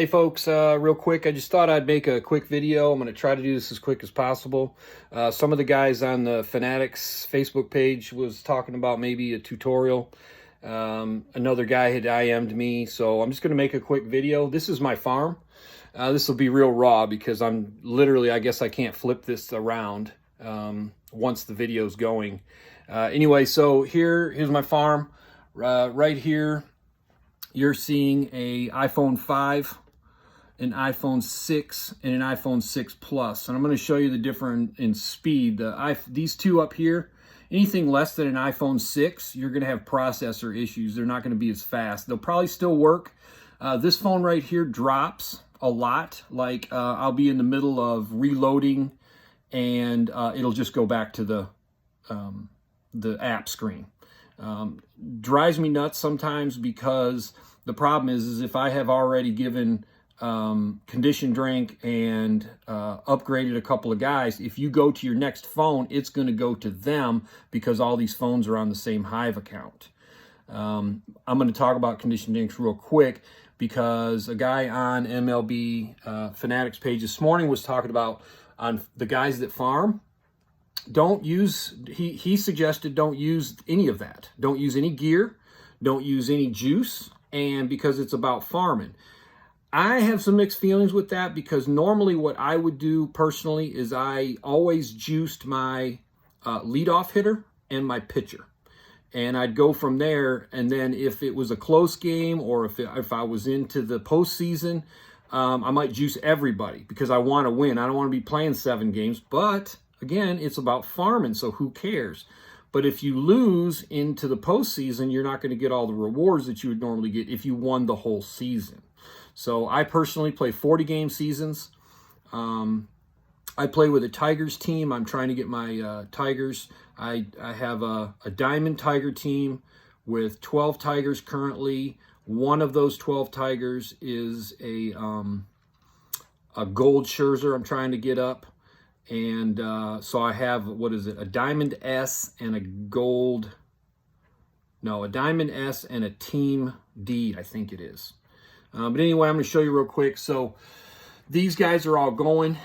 Hey folks, real quick, I just thought I'd make a quick video. I'm going to try to do this as quick as possible. Some of the guys on the Fanatics Facebook page was talking about maybe a tutorial. Another guy had IM'd me, so I'm just going to make a quick video. This is my farm. This will be real raw because I'm literally, I guess I can't flip this around once the video's going. Anyway, so here's my farm. Right here, you're seeing a iPhone 5. An iPhone 6 and an iPhone 6 Plus. And I'm going to show you the difference in speed. These two up here, anything less than an iPhone 6, you're going to have processor issues. They're not going to be as fast. They'll probably still work. This phone right here drops a lot. Like I'll be in the middle of reloading and it'll just go back to the app screen. Drives me nuts sometimes because the problem is if I have already given conditioned drink and upgraded a couple of guys, if you go to your next phone, it's going to go to them because all these phones are on the same Hive account. I'm going to talk about conditioned drinks real quick because a guy on MLB Fanatics page this morning was talking about on the guys that farm. Don't use, he suggested don't use any of that. Don't use any gear. Don't use any juice. And because it's about farming. I have some mixed feelings with that because normally what I would do personally is I always juiced my leadoff hitter and my pitcher. And I'd go from there, and then if it was a close game or if I was into the postseason, I might juice everybody because I want to win. I don't want to be playing 7 games, but again, it's about farming, so who cares? But if you lose into the postseason, you're not going to get all the rewards that you would normally get if you won the whole season. So I personally play 40-game seasons. I play with a Tigers team. I'm trying to get my Tigers. I have a Diamond Tiger team with 12 Tigers currently. One of those 12 Tigers is a gold Scherzer I'm trying to get up. And so I have, a Diamond S and a gold, no, a Diamond S and a Team D, I think it is. But anyway, I'm going to show you real quick. So these guys are all going.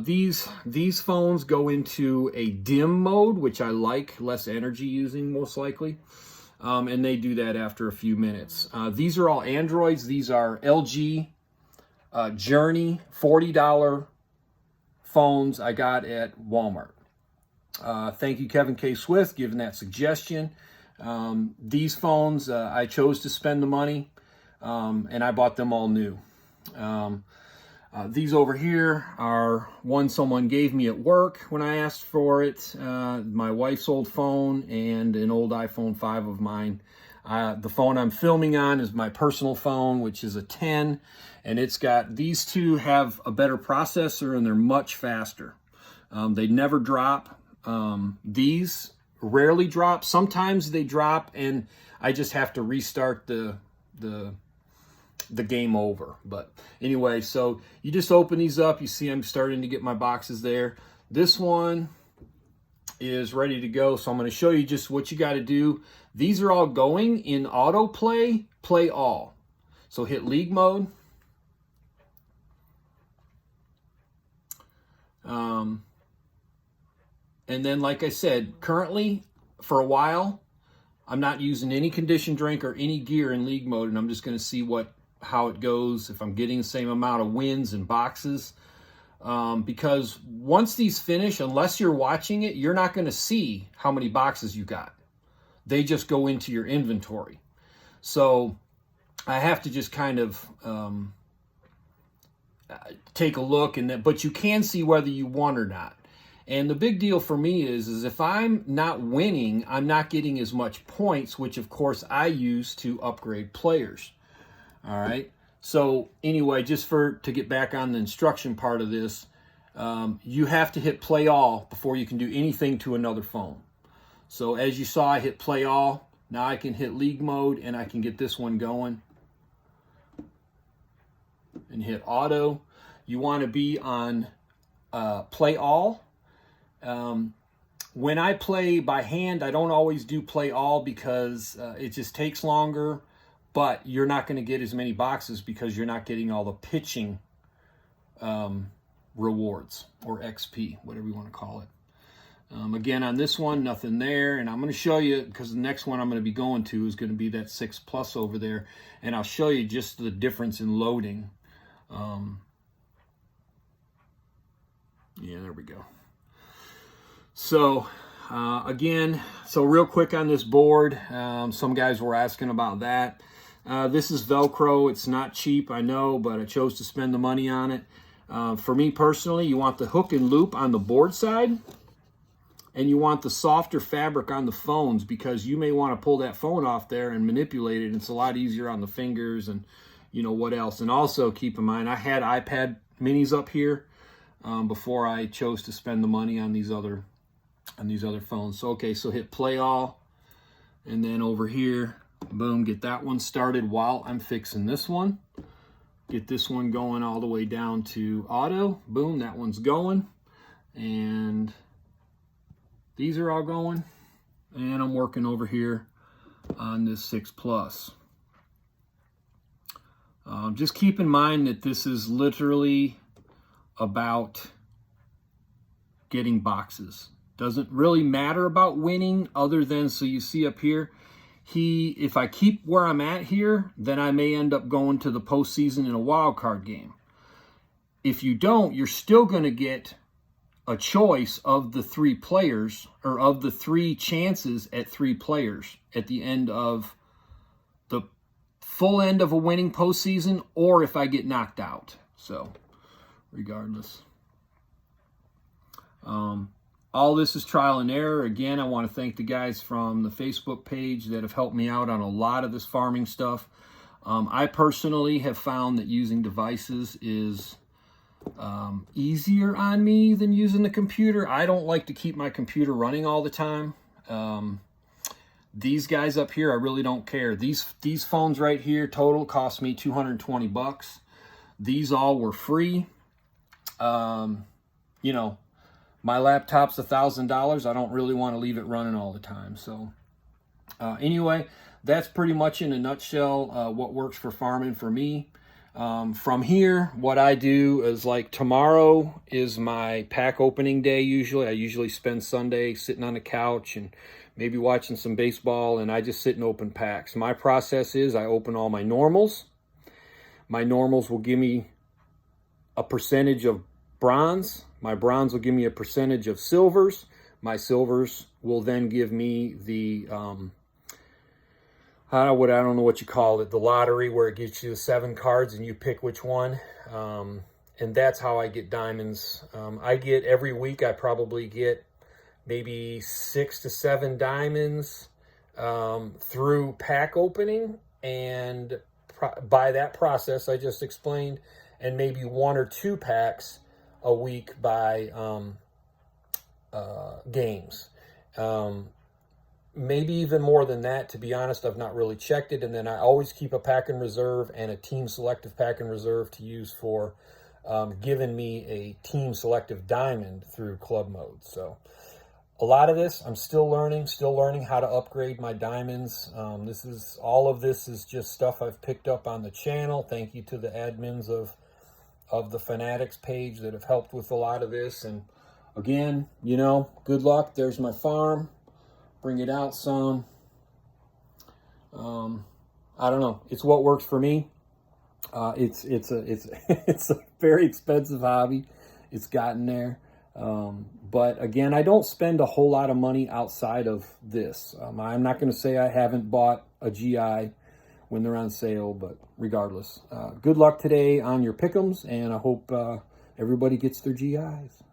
These phones go into a dim mode, which I like, less energy using most likely. And they do that after a few minutes. These are all Androids. These are LG Journey $40 phones I got at Walmart. Thank you, Kevin K. Swift, giving that suggestion. These phones, I chose to spend the money. And I bought them all new. These over here are one someone gave me at work when I asked for it. My wife's old phone and an old iPhone 5 of mine. The phone I'm filming on is my personal phone, which is a 10. And it's got, these two have a better processor and they're much faster. They never drop. These rarely drop. Sometimes they drop and I just have to restart the game over. But anyway, so you just open these up. You see I'm starting to get my boxes there. This one is ready to go. So I'm going to show you just what you got to do. These are all going in autoplay, play all. So hit league mode. And then, like I said, currently for a while, I'm not using any conditioned drink or any gear in league mode. And I'm just going to see how it goes, if I'm getting the same amount of wins and boxes. Because once these finish, unless you're watching it, you're not going to see how many boxes you got. They just go into your inventory. So I have to just kind of take a look, but you can see whether you won or not. And the big deal for me is if I'm not winning, I'm not getting as much points, which of course I use to upgrade players. All right. So anyway, just to get back on the instruction part of this, you have to hit play all before you can do anything to another phone. So as you saw, I hit play all. Now I can hit league mode and I can get this one going and hit auto. You want to be on play all. When I play by hand, I don't always do play all because it just takes longer. but you're not going to get as many boxes because you're not getting all the pitching rewards, or XP, whatever you want to call it. Again, on this one, nothing there. And I'm going to show you, because the next one I'm going to be going to is going to be that 6+ over there. And I'll show you just the difference in loading. Yeah, there we go. So, again, so real quick on this board, some guys were asking about that. This is Velcro. It's not cheap, I know, but I chose to spend the money on it. For me personally, you want the hook and loop on the board side, and you want the softer fabric on the phones, because you may want to pull that phone off there and manipulate it. It's a lot easier on the fingers, and you know what else. And also keep in mind, I had iPad minis up here before I chose to spend the money on these other phones. So okay, so hit play all, and then over here, boom, get that one started while I'm fixing this one. Get this one going all the way down to auto. Boom, that one's going. And these are all going. And I'm working over here on this 6+. Just keep in mind that this is literally about getting boxes. Doesn't really matter about winning, other than, so you see up here, if I keep where I'm at here, then I may end up going to the postseason in a wild card game. If you don't, you're still going to get a choice of the 3 players, or of the 3 chances at 3 players at the end of the full end of a winning postseason, or if I get knocked out. So, regardless. All this is trial and error. Again, I want to thank the guys from the Facebook page that have helped me out on a lot of this farming stuff. I personally have found that using devices is easier on me than using the computer. I don't like to keep my computer running all the time. These guys up here, I really don't care. These phones right here, total, cost me $220. These all were free. You know, my laptop's $1,000. I don't really want to leave it running all the time. So anyway, that's pretty much in a nutshell what works for farming for me. From here, what I do is, like, tomorrow is my pack opening day usually. I usually spend Sunday sitting on the couch and maybe watching some baseball, and I just sit and open packs. My process is I open all my normals. My normals will give me a percentage of bronze. My bronze will give me a percentage of silvers. My silvers will then give me the, I don't know what you call it, the lottery, where it gives you the 7 cards and you pick which one. And that's how I get diamonds. I get, every week, I probably get maybe 6 to 7 diamonds through pack opening, and by that process I just explained, and maybe 1 or 2 packs a week by games. Maybe even more than that, to be honest. I've not really checked it. And then I always keep a pack in reserve and a team selective pack in reserve to use for giving me a team selective diamond through club mode. So a lot of this I'm still learning how to upgrade my diamonds. All of this is just stuff I've picked up on the channel. Thank you to the admins of the Fanatics page that have helped with a lot of this. And again, you know, good luck. There's my farm. Bring it out some. I don't know. It's what works for me. It's a very expensive hobby. It's gotten there. But again, I don't spend a whole lot of money outside of this. I'm not going to say I haven't bought a GI when they're on sale, but regardless, good luck today on your pick'ems, and I hope everybody gets their GIs.